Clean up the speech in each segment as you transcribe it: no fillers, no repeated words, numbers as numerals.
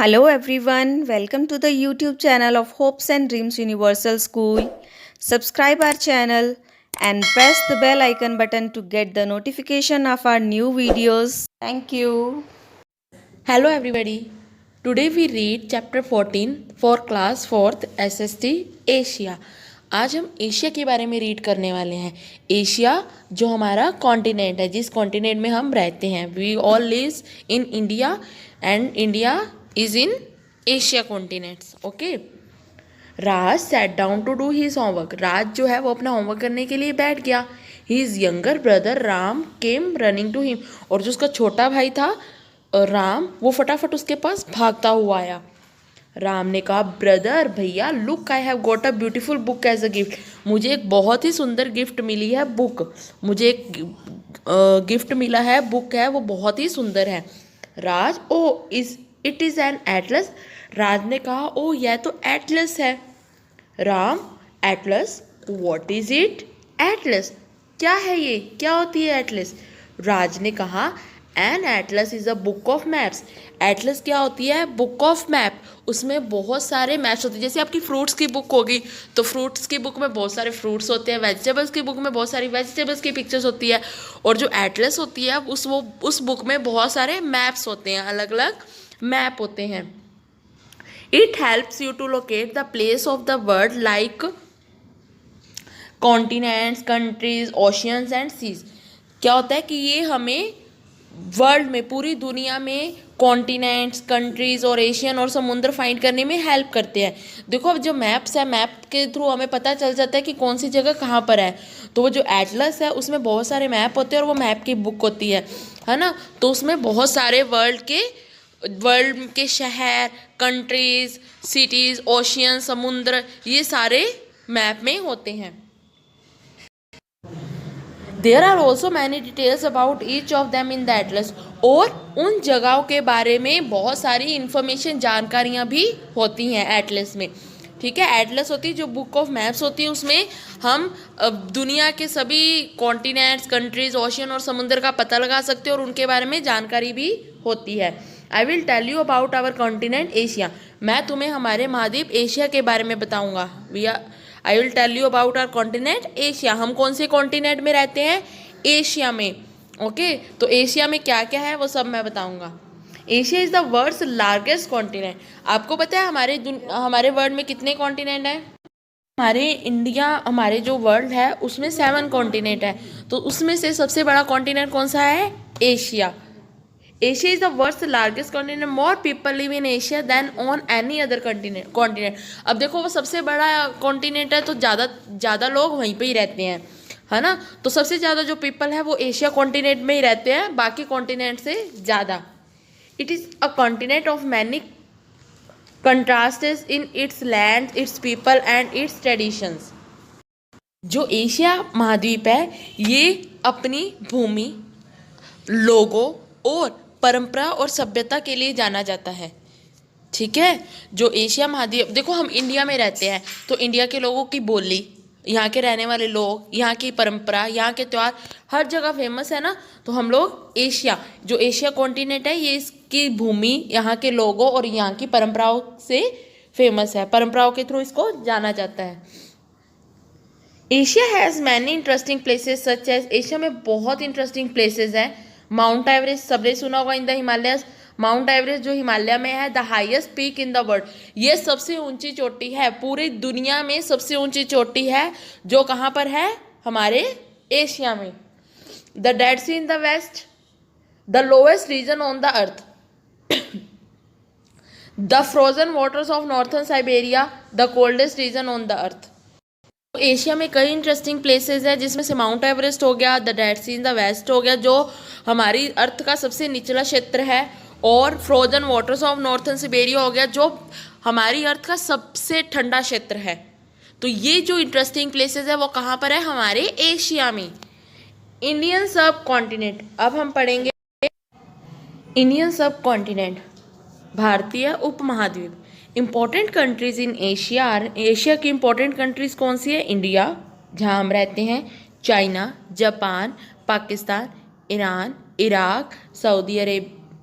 Hello everyone, welcome to the YouTube channel of Hopes and Dreams Universal School. Subscribe our channel and press the bell icon button to get the notification of our new videos. Thank you. Hello everybody. Today we read chapter 14 for class 4th SST Asia. आज हम Asia के बारे में read करने वाले हैं. Asia जो हमारा कॉन्टिनेंट है, जिस कॉन्टिनेंट में हम रहते हैं. We all lives in India and India is in Asia continents. Okay. Raj sat down to do his homework. Raj जो है वो अपना होमवर्क करने के लिए बैठ गया. His younger brother Ram came running to him. और जो उसका छोटा भाई था राम, वो फटाफट उसके पास भागता हुआ आया. राम ने कहा, ब्रदर भैया, look I have got a beautiful book as a gift. मुझे एक बहुत ही सुंदर गिफ्ट मिली है. बुक, मुझे एक गिफ्ट मिला है. बुक है, वो बहुत ही सुंदर है. राज, ओ it is an Atlas. Raj ने कहा, ओ यह तो एटलस है. Ram, Atlas, what is it? Atlas क्या है ये? क्या होती है एटलस? राज ने कहा, an atlas is a book of maps. Atlas क्या होती है? Book of map. उसमें बहुत सारे मैप्स होते हैं. जैसे आपकी फ्रूट्स की बुक होगी तो फ्रूट्स की बुक में बहुत सारे फ्रूट्स होते हैं. वेजिटेबल्स की बुक में बहुत सारी वेजिटेबल्स की पिक्चर्स होती है. और जो एटलस होती है उस बुक में बहुत सारे मैप्स होते हैं, अलग अलग मैप होते हैं. It helps you to locate the place of the world like continents, countries, oceans and seas. क्या होता है कि ये हमें वर्ल्ड में, पूरी दुनिया में कॉन्टिनेंट्स, कंट्रीज़ और एशियन और समुद्र फाइंड करने में हेल्प करते हैं. देखो, अब जो मैप्स है, मैप के थ्रू हमें पता चल जाता है कि कौन सी जगह कहाँ पर है. तो वो जो एटलस है उसमें बहुत सारे मैप होते हैं और वो मैप की बुक होती है ना. तो उसमें बहुत सारे वर्ल्ड के शहर, कंट्रीज़, सिटीज़, ओशियन, समुद्र, ये सारे मैप में होते हैं. There are also many details about each of them in the atlas. और उन जगहों के बारे में बहुत सारी इंफॉर्मेशन, जानकारियाँ भी होती हैं एटलस में. ठीक है. एटलस होती है जो बुक ऑफ मैप्स होती है. उसमें हम दुनिया के सभी कॉन्टिनेंट्स, कंट्रीज, ओशियन और समुद्र का पता लगा सकते हैं और उनके बारे में जानकारी भी होती है. I will tell you about our continent Asia. मैं तुम्हें हमारे महाद्वीप एशिया के बारे में बताऊँगा. I will tell you about our continent Asia. हम कौन से कॉन्टिनेंट में रहते हैं? एशिया में. ओके. तो एशिया में क्या क्या है वो सब मैं बताऊंगा. Asia is the world's largest continent. आपको पता है हमारे वर्ल्ड में कितने कॉन्टिनेंट हैं? हमारे जो वर्ल्ड है उसमें 7 कॉन्टिनेंट है. तो उसमें से सबसे बड़ा कॉन्टिनेंट कौन सा है? Asia. Asia is the world's largest continent. More people live in Asia than on any other continent. अब देखो, वो सबसे बड़ा कॉन्टिनेंट है तो ज़्यादा लोग वहीं पे ही रहते हैं, है ना. तो सबसे ज़्यादा जो पीपल है वो एशिया कॉन्टिनेंट में ही रहते हैं, बाकी कॉन्टिनेंट से ज़्यादा. It is a continent of many contrasts in its land, its people and its traditions. जो एशिया महाद्वीप है ये अपनी भूमि, लोगों और परंपरा और सभ्यता के लिए जाना जाता है. ठीक है. जो एशिया महाद्वीप, देखो हम इंडिया में रहते हैं तो इंडिया के लोगों की बोली, यहाँ के रहने वाले लोग, यहाँ की परंपरा, यहाँ के त्यौहार हर जगह फेमस है ना. तो हम लोग जो एशिया कॉन्टिनेंट है ये इसकी भूमि, यहाँ के लोगों और यहाँ की परंपराओं से फेमस है. परंपराओं के थ्रू इसको जाना जाता है. Asia has many interesting places such as. Asia में बहुत इंटरेस्टिंग प्लेसेस हैं. माउंट एवरेस्ट सबने सुना होगा. In the Himalayas. Mount Everest जो हिमालय में है, the highest peak in the world. ये सबसे ऊंची चोटी है पूरी दुनिया में. सबसे ऊंची चोटी है जो कहाँ पर है? हमारे एशिया में. The Dead Sea in the west, the lowest region on the earth, the frozen waters of northern Siberia, the coldest region on the earth. Asia में कई इंटरेस्टिंग प्लेसेस है जिसमें से माउंट एवरेस्ट हो गया, the Dead Sea in the west हो गया जो हमारी अर्थ का सबसे निचला क्षेत्र है, और frozen waters of northern Siberia हो गया जो हमारी अर्थ का सबसे ठंडा क्षेत्र है. तो ये जो इंटरेस्टिंग प्लेसेस है वो कहाँ पर है? हमारे एशिया में. इंडियन सब कॉन्टिनेंट. अब हम पढ़ेंगे इंडियन सब कॉन्टिनेंट, भारतीय उपमहाद्वीप. Important countries in Asia. Asia की इम्पोर्टेंट कंट्रीज कौन सी है? इंडिया जहाँ हम रहते हैं, China, Japan, Pakistan, Iran, Iraq, Saudi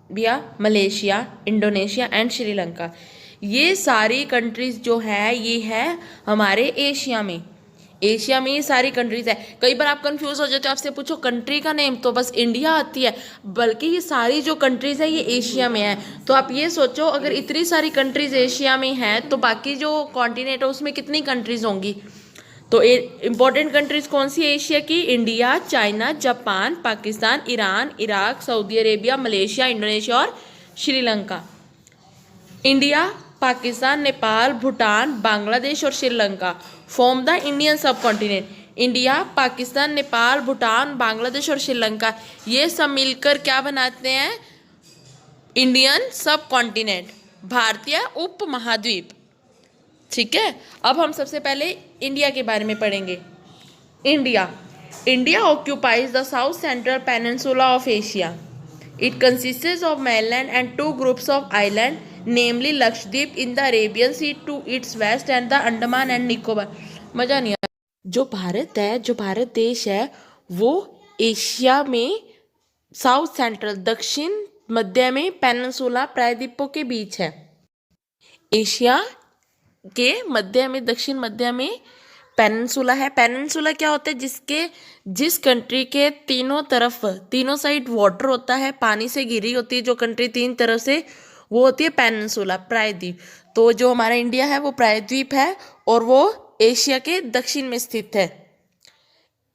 Arabia, Malaysia, Indonesia and Sri Lanka. ये सारी कंट्रीज जो है ये है हमारे एशिया में। एशिया में ये सारी कंट्रीज है। कई बार आप कंफ्यूज हो जाते हो, आपसे पूछो कंट्री का नेम तो बस इंडिया आती है, बल्कि ये सारी जो कंट्रीज है ये एशिया में है। तो आप ये सोचो अगर इतनी सारी कंट्रीज एशिया में हैं तो बाकी जो कॉन्टिनेंट है उसमें कितनी कंट्रीज होंगी। तो इंपॉर्टेंट कंट्रीज कौन सी है एशिया की? India, China, Japan, Pakistan, Iran, Iraq, Saudi Arabia, Malaysia, Indonesia और श्रीलंका। इंडिया, पाकिस्तान, नेपाल, भूटान, बांग्लादेश और श्रीलंका फॉर्म द इंडियन सब कॉन्टिनेंट। इंडिया, पाकिस्तान, नेपाल, भूटान, बांग्लादेश और श्रीलंका ये सब मिलकर क्या बनाते हैं? इंडियन सब कॉन्टिनेंट, भारतीय उप महाद्वीप। ठीक है, अब हम सबसे पहले इंडिया के बारे में पढ़ेंगे। India India occupies the south central peninsula of Asia. It consists of mainland and two groups of island, namely Lakshadweep in the Arabian Sea to its west and the Andaman and Nicobar। मजा नहीं आया। जो भारत देश है वो Asia में south central दक्षिण मध्य में पेनिनसुला प्रायद्वीपों के बीच है। एशिया के मध्य में दक्षिण मध्य में पेनिनसुला है। पेनिनसुला क्या होता है? जिस कंट्री के तीनों साइड वाटर होता है, पानी से घिरी होती है जो कंट्री तीन तरफ से, वो होती है पेनिनसुला प्रायद्वीप। तो जो हमारा इंडिया है वो प्रायद्वीप है और वो एशिया के दक्षिण में स्थित है।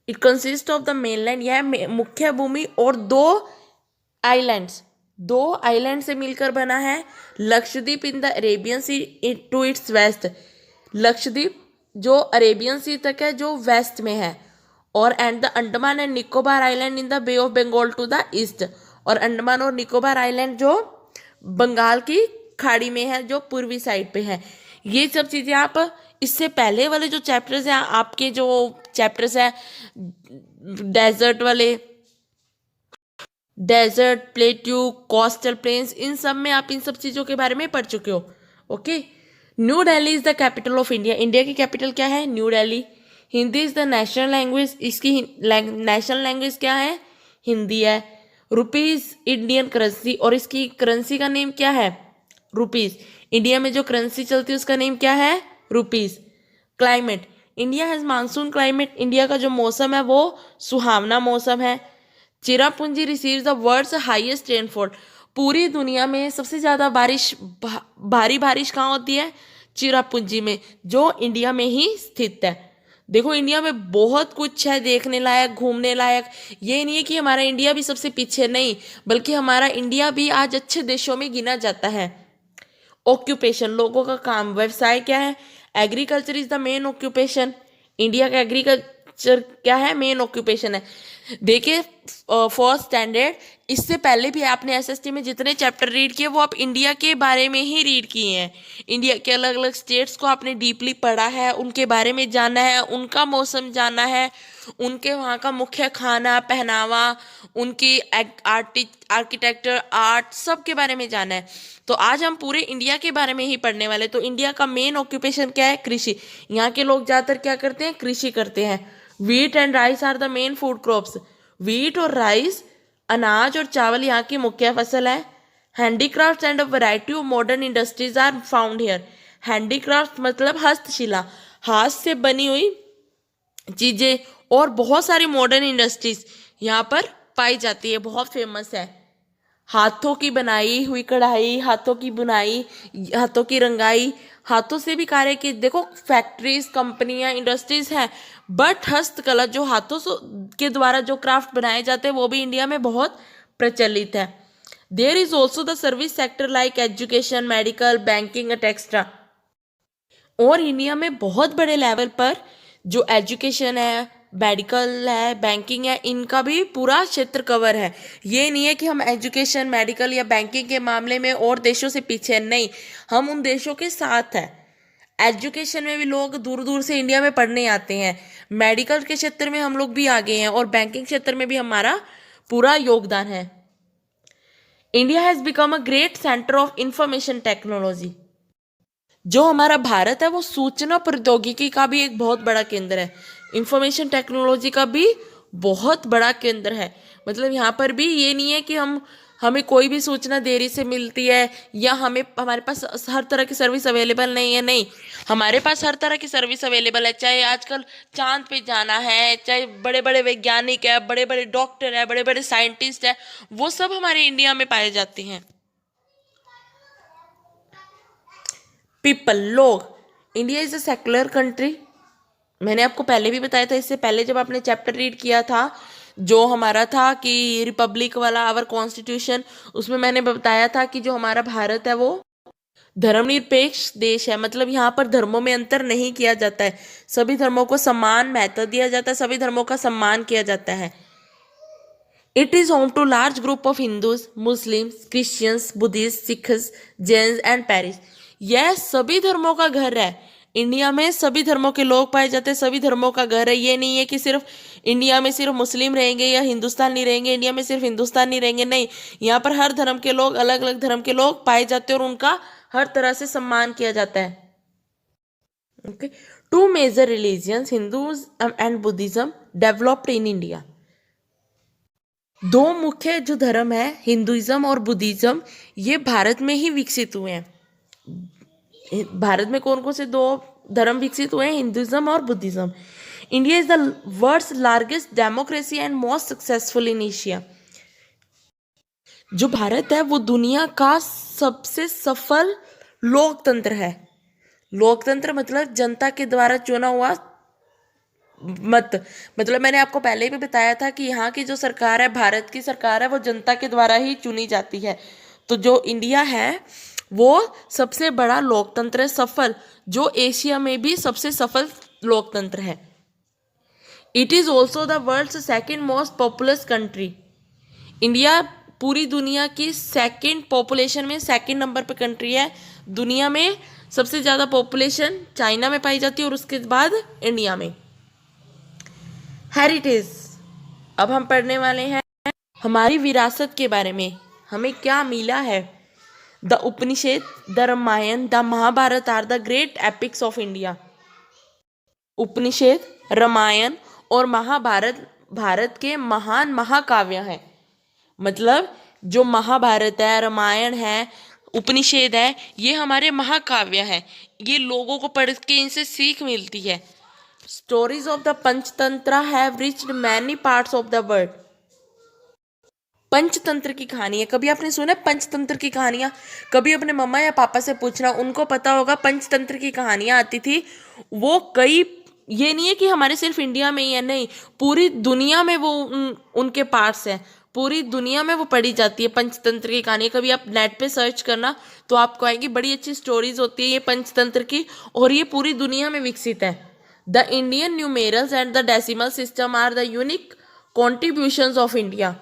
It consist of the mainland, यह मुख्य भूमि और दो आइलैंड से मिलकर बना है। Lakshadweep in the Arabian Sea to its west, Lakshadweep जो अरेबियन सी तक है जो वेस्ट में है, और and the Andaman and Nicobar island in the Bay of Bengal to the east, और अंडमान और निकोबार आइलैंड जो बंगाल की खाड़ी में है जो पूर्वी साइड पे है। ये सब चीज़ें आप इससे पहले वाले जो चैप्टर्स हैं, आपके जो चैप्टर्स हैं डेजर्ट, प्लेट्यू, कोस्टल प्लेन्स, इन सब में आप इन सब चीज़ों के बारे में पढ़ चुके हो। Okay. New Delhi is the capital of India. India की कैपिटल क्या है? New Delhi. Hindi is the national language, इसकी नेशनल लैंग्वेज क्या है? हिंदी है। रुपीज़ इंडियन करेंसी, और इसकी करेंसी का नेम क्या है? रुपीज़। इंडिया में जो करेंसी चलती है उसका नेम क्या है? Rupees. Climate, India has monsoon climate. India का जो मौसम है वो सुहावना मौसम है। Cherrapunji receives the world's highest rainfall. पूरी दुनिया में सबसे ज़्यादा भारी बारिश कहाँ होती है? चिरापुंजी में, जो इंडिया में ही स्थित है। देखो इंडिया में बहुत कुछ है देखने लायक, घूमने लायक। ये नहीं है कि हमारा इंडिया भी सबसे पीछे, नहीं, बल्कि हमारा इंडिया भी आज अच्छे देशों में गिना जाता है। ऑक्यूपेशन, लोगों का काम, व्यवसाय क्या है? Agriculture is the main occupation. India का एग्रीकल्चर क्या है? मेन ऑक्यूपेशन है। देखिए फर्स्ट स्टैंडर्ड, इससे पहले भी आपने एसएसटी में जितने चैप्टर रीड किए वो आप इंडिया के बारे में ही रीड किए हैं। इंडिया के अलग अलग स्टेट्स को आपने डीपली पढ़ा है, उनके बारे में जाना है, उनका मौसम जाना है, उनके वहाँ का मुख्य खाना, पहनावा, उनकी आर्किटेक्चर, आर्ट, सब के बारे में जाना है। तो आज हम पूरे इंडिया के बारे में ही पढ़ने वाले। तो इंडिया का मेन ऑक्यूपेशन क्या है? कृषि। यहाँ के लोग ज़्यादातर क्या करते हैं? कृषि करते हैं। Wheat and rice are the main food crops. Wheat और राइस, अनाज और चावल यहाँ की मुख्य फसल है। Handicraft and a variety of modern industries are found here. Handicraft मतलब हस्तशिला, हाथ से बनी हुई चीज़ें, और बहुत सारी मॉडर्न इंडस्ट्रीज यहाँ पर पाई जाती है, बहुत फेमस है। हाथों की बनाई हुई कढ़ाई, हाथों की बुनाई, हाथों की रंगाई, हाथों से भी कार्य की, देखो फैक्ट्रीज, कंपनियां, इंडस्ट्रीज हैं, बट हस्तकला जो हाथों के द्वारा जो क्राफ्ट बनाए जाते हैं वो भी इंडिया में बहुत प्रचलित है। There is also the service sector like education, medical, banking etcetera. और इंडिया में बहुत बड़े लेवल पर जो एजुकेशन है, मेडिकल है, बैंकिंग है, इनका भी पूरा क्षेत्र कवर है। ये नहीं है कि हम एजुकेशन, मेडिकल या बैंकिंग के मामले में और देशों से पीछे, नहीं, हम उन देशों के साथ हैं। एजुकेशन में भी लोग दूर दूर से इंडिया में पढ़ने आते हैं, मेडिकल के क्षेत्र में हम लोग भी आगे हैं, और बैंकिंग क्षेत्र में भी हमारा पूरा योगदान है। India has become a great centre of information technology. जो हमारा भारत है वो सूचना प्रौद्योगिकी का भी एक बहुत बड़ा केंद्र है, इंफॉर्मेशन टेक्नोलॉजी का भी बहुत बड़ा केंद्र है। मतलब यहाँ पर भी ये नहीं है कि हम हमें कोई भी सूचना देरी से मिलती है या हमारे पास हर तरह की सर्विस अवेलेबल नहीं है, नहीं, हमारे पास हर तरह की सर्विस अवेलेबल है। चाहे आजकल चांद पे जाना है, चाहे बड़े बड़े वैज्ञानिक है, बड़े बड़े डॉक्टर है, बड़े बड़े साइंटिस्ट है, वो सब हमारे इंडिया में पाए जाते हैं। पीपल, लोग। India is a secular country. मैंने आपको पहले भी बताया था, इससे पहले जब आपने चैप्टर रीड किया था जो हमारा था कि रिपब्लिक वाला, आवर कॉन्स्टिट्यूशन, उसमें मैंने बताया था कि जो हमारा भारत है वो धर्मनिरपेक्ष देश है। मतलब यहाँ पर धर्मों में अंतर नहीं किया जाता है, सभी धर्मों को समान महत्व दिया जाता है, सभी धर्मों का सम्मान किया जाता है। It is home to large group of Hindus, Muslims, Christians, Buddhist, Sikhs, Jains and Parsis. यह सभी धर्मों का घर है। इंडिया में सभी धर्मों के लोग पाए जाते हैं, सभी धर्मों का घर है। ये नहीं है कि सिर्फ इंडिया में सिर्फ मुस्लिम रहेंगे या हिंदुस्तान नहीं रहेंगे, इंडिया में सिर्फ हिंदुस्तान नहीं रहेंगे, नहीं, यहाँ पर हर धर्म के लोग, अलग अलग धर्म के लोग पाए जाते हैं और उनका हर तरह से सम्मान किया जाता है। Okay, two major religions, Hindus and Buddhism, developed in India. दो मुख्य जो धर्म है, हिंदुइज्म और बुद्धिज्म, ये भारत में ही विकसित हुए हैं। भारत में कौन कौन से दो धर्म विकसित हुए हैं? हिंदुइज्म और Buddhism. India is the world's largest democracy and most successful in Asia. जो भारत है वो दुनिया का सबसे सफल लोकतंत्र है। लोकतंत्र मतलब जनता के द्वारा चुना हुआ मतलब मैंने आपको पहले भी बताया था कि यहाँ की जो सरकार है, भारत की सरकार है, वो जनता के द्वारा ही चुनी जाती है। तो जो इंडिया है वो सबसे बड़ा लोकतंत्र है, सफल, जो एशिया में भी सबसे सफल लोकतंत्र है। It is also the world's second most populous country. India पूरी दुनिया की सेकेंड पॉपुलेशन में सेकेंड नंबर पे कंट्री है। दुनिया में सबसे ज़्यादा पॉपुलेशन चाइना में पाई जाती है और उसके बाद इंडिया में। हेरिटेज, अब हम पढ़ने वाले हैं हमारी विरासत के बारे में, हमें क्या मिला है। The Upanishad, the Ramayana, the Mahabharata are the great epics of India. Upanishad, Ramayana और महाभारत भारत के महान महाकाव्य हैं। मतलब जो महाभारत है, रामायण है, उपनिषद है, ये हमारे महाकाव्य हैं। ये लोगों को पढ़ के इनसे सीख मिलती है। Stories of the Panchatantra have reached many parts of the world. Panchatantra की कहानी है, कभी आपने सुना है पंचतंत्र की कहानियां? कभी अपने मम्मा या पापा से पूछना, उनको पता होगा पंचतंत्र की कहानियां आती थी। वो कई, ये नहीं है कि हमारे सिर्फ इंडिया में ही है, नहीं, पूरी दुनिया में वो उनके पार्ट्स हैं। पूरी दुनिया में वो पढ़ी जाती है पंचतंत्र की कहानी। कभी आप नेट पे सर्च करना तो आपको आएगी, बड़ी अच्छी स्टोरीज होती है ये पंचतंत्र की, और ये पूरी दुनिया में विकसित है। The Indian numerals and the decimal system are the unique contributions of India.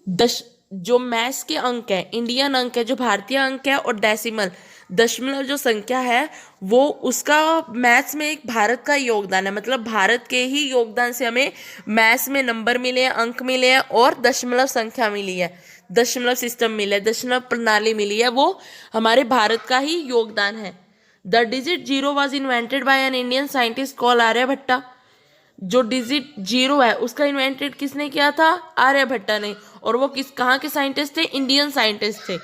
जो मैथ्स के अंक है, इंडियन अंक है, जो भारतीय अंक है, और डेसिमल दशमलव जो संख्या है, वो उसका मैथ्स में एक भारत का योगदान है। मतलब भारत के ही योगदान से हमें मैथ्स में नंबर मिले हैं, अंक मिले हैं और दशमलव संख्या मिली है, दशमलव सिस्टम मिला है, दशमलव प्रणाली मिली है, वो हमारे भारत का ही योगदान है। The digit zero was invented by an Indian scientist call Aryabhatta. जो डिजिट जीरो है उसका इन्वेंटेड किसने किया था? आर्यभट्टा ने। और वो कहाँ के साइंटिस्ट थे? इंडियन साइंटिस्ट थे।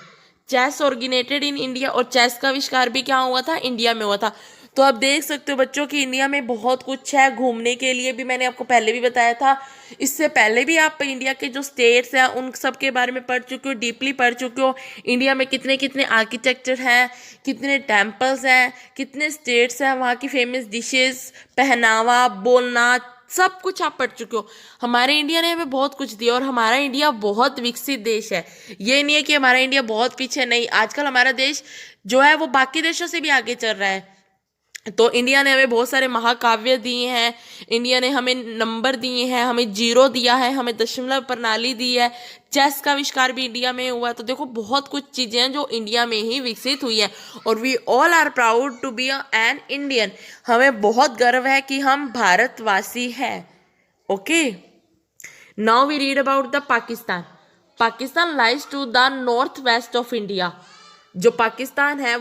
चेस ओरिजिनेटेड इन इंडिया, और चेस का आविष्कार भी क्या हुआ था? इंडिया में हुआ था। तो आप देख सकते हो बच्चों कि इंडिया में बहुत कुछ है घूमने के लिए भी। मैंने आपको पहले भी बताया था, इससे पहले भी आप इंडिया के जो स्टेट्स हैं उन सब के बारे में पढ़ चुके हो, डीपली पढ़ चुके हो। इंडिया में कितने कितने आर्किटेक्चर हैं, कितने टेम्पल्स हैं, कितने स्टेट्स हैं, वहाँ की फेमस डिशेस, पहनावा, बोलना, सब कुछ आप पढ़ चुके हो। हमारे इंडिया ने हमें बहुत कुछ दिया और हमारा इंडिया बहुत विकसित देश है। ये नहीं है कि हमारा इंडिया बहुत पीछे, नहीं, आजकल हमारा देश जो है वो बाकी देशों से भी आगे चल रहा है। तो इंडिया ने हमें बहुत सारे महाकाव्य दिए हैं, इंडिया ने हमें नंबर दिए हैं, हमें जीरो दिया है, हमें दशमलव प्रणाली दी है, चेस का आविष्कार भी इंडिया में हुआ है। तो देखो बहुत कुछ चीज़ें हैं जो इंडिया में ही विकसित हुई हैं। और we all are proud to be an Indian. हमें बहुत गर्व है कि हम भारतवासी हैं। Okay, now we read about the Pakistan. Pakistan lies to the north west of India. जो पाकिस्तान है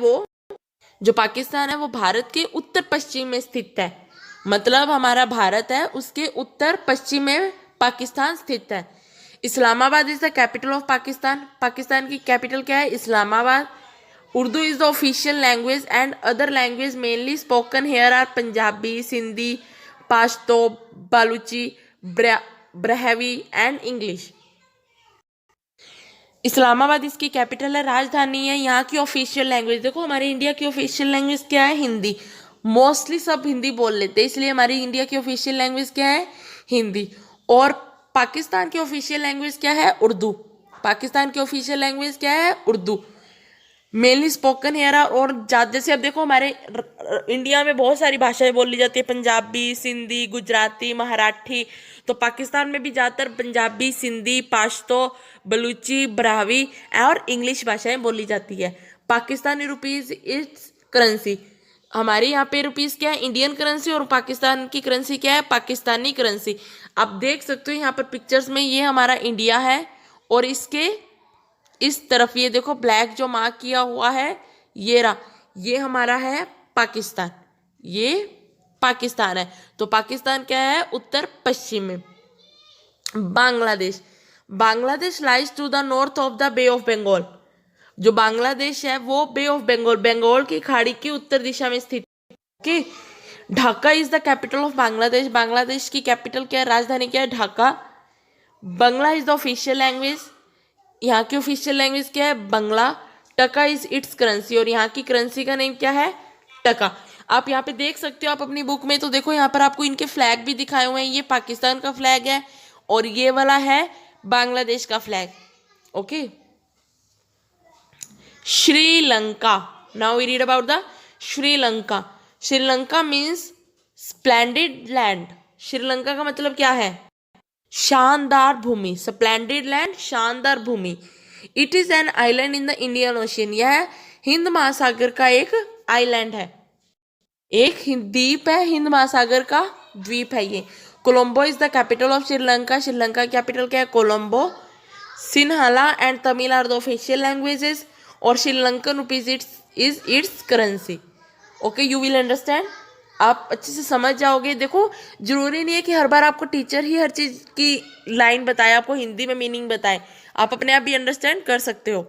वो भारत के उत्तर पश्चिम में स्थित है। मतलब हमारा भारत है उसके उत्तर पश्चिम में पाकिस्तान स्थित है। Islamabad is the capital of Pakistan, Pakistan की कैपिटल क्या है? Islamabad. Urdu is the official language and other language mainly spoken here are Punjabi, Sindhi, Pashto, Balochi, Brahui and English. Islamabad इसकी कैपिटल है, राजधानी है। यहाँ की ऑफिशियल लैंग्वेज देखो, हमारे इंडिया की ऑफिशियल लैंग्वेज क्या है? हिंदी। मोस्टली सब हिंदी बोल लेते हैं, इसलिए हमारी इंडिया की ऑफिशियल लैंग्वेज क्या है? हिंदी। और पाकिस्तान की ऑफिशियल लैंग्वेज क्या है? उर्दू। पाकिस्तान की ऑफिशियल लैंग्वेज क्या है? उर्दू। मेनली स्पोकन हेयर और जैसे अब देखो हमारे इंडिया में बहुत सारी भाषाएं बोली जाती है, पंजाबी, सिंधी, गुजराती, मराठी। तो पाकिस्तान में भी ज़्यादातर पंजाबी, सिंधी, पाश्तो, बलूची, ब्राहवी और इंग्लिश भाषाएं बोली जाती है। Pakistani rupees it's currency. हमारे यहाँ पे रुपीज़ क्या है? Indian currency. और पाकिस्तान की करेंसी क्या है? पाकिस्तानी करेंसी। आप देख सकते हो यहाँ पर पिक्चर्स में, ये हमारा इंडिया है और इसके इस तरफ ये देखो ब्लैक जो मार्क किया हुआ है, ये रहा, ये हमारा है पाकिस्तान। ये पाकिस्तान है। तो पाकिस्तान क्या है? उत्तर पश्चिम में। Bangladesh, Bangladesh lies to the north of the Bay of Bengal. जो बांग्लादेश है वो बे ऑफ बंगाल, बंगाल की खाड़ी की उत्तर दिशा में स्थित। Okay. Dhaka is the capital of Bangladesh. Bangladesh की कैपिटल क्या है? राजधानी क्या है? ढाका। बंगला इज द ऑफिशियल लैंग्वेज। यहाँ की ऑफिशियल लैंग्वेज क्या है? बंगला। टका इज इट्स करेंसी और यहाँ की करेंसी का नेम क्या है? टका। आप यहाँ पे देख सकते हो आप अपनी बुक में, तो देखो यहाँ पर आपको इनके फ्लैग भी दिखाए हुए हैं। ये पाकिस्तान का फ्लैग है और ये वाला है बांग्लादेश का flag. Okay. Sri Lanka, now we read about the Sri Lanka. Sri Lanka means splendid land. Sri Lanka का मतलब क्या है? शानदार भूमि। स्प्लेंडेड लैंड, शानदार भूमि। It is an island in the Indian Ocean. यह हिंद महासागर का एक आइलैंड है, एक द्वीप है, हिंद महासागर का द्वीप है ये। Colombo is the capital of Sri Lanka. Sri Lanka capital क्या है? Colombo. Sinhala and Tamil are the official languages और Sri Lankan rupees is its currency. Okay, you will understand. आप अच्छे से समझ जाओगे। देखो, जरूरी नहीं है कि हर बार आपको टीचर ही हर चीज की लाइन बताए, आपको हिंदी में मीनिंग बताए। आप अपने आप भी अंडरस्टैंड कर सकते हो।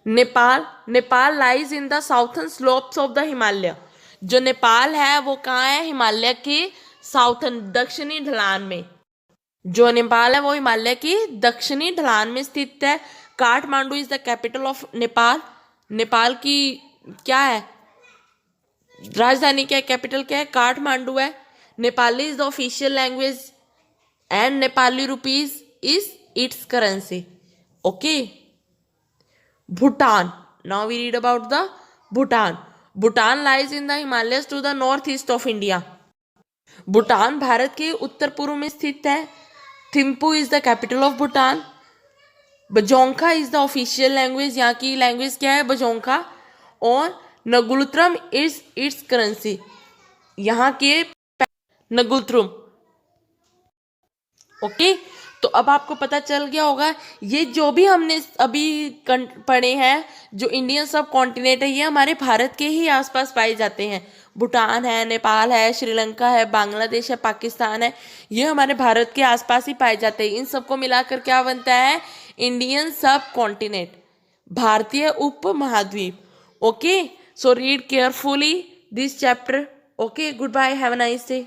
Nepal, Nepal lies in the southern slopes of the Himalaya. जो नेपाल है वो कहाँ है? हिमालय की साउथर्न, दक्षिणी ढलान में। जो नेपाल है वो हिमालय की दक्षिणी ढलान में स्थित है। Kathmandu is the capital of Nepal. Nepal की क्या है? राजधानी क्या है? कैपिटल क्या है? काठमांडू है। Nepali is the official language and Nepali rupees is its currency. Okay. Bhutan, now we read about the Bhutan. Bhutan lies in the Himalayas to the north east of India. Bhutan Bharat के उत्तर पूर्व में स्थित है। Thimphu is the capital of Bhutan. Dzongkha is the official language. यहाँ की language क्या है? बजोंखा। और नगुलत्रम इज इट्स करेंसी। यहाँ के नगुलत्रम। ओके, तो अब आपको पता चल गया होगा, ये जो भी हमने अभी पढ़े हैं, जो इंडियन सब कॉन्टिनेंट है, ये हमारे भारत के ही आसपास पाए जाते हैं। भूटान है, नेपाल है, श्रीलंका है, बांग्लादेश है, पाकिस्तान है, ये हमारे भारत के आसपास ही पाए जाते हैं। इन सबको मिलाकर क्या बनता है? इंडियन सब कॉन्टिनेंट, भारतीय उप महाद्वीप। Okay, so read carefully this chapter. Okay, goodbye, have a nice day.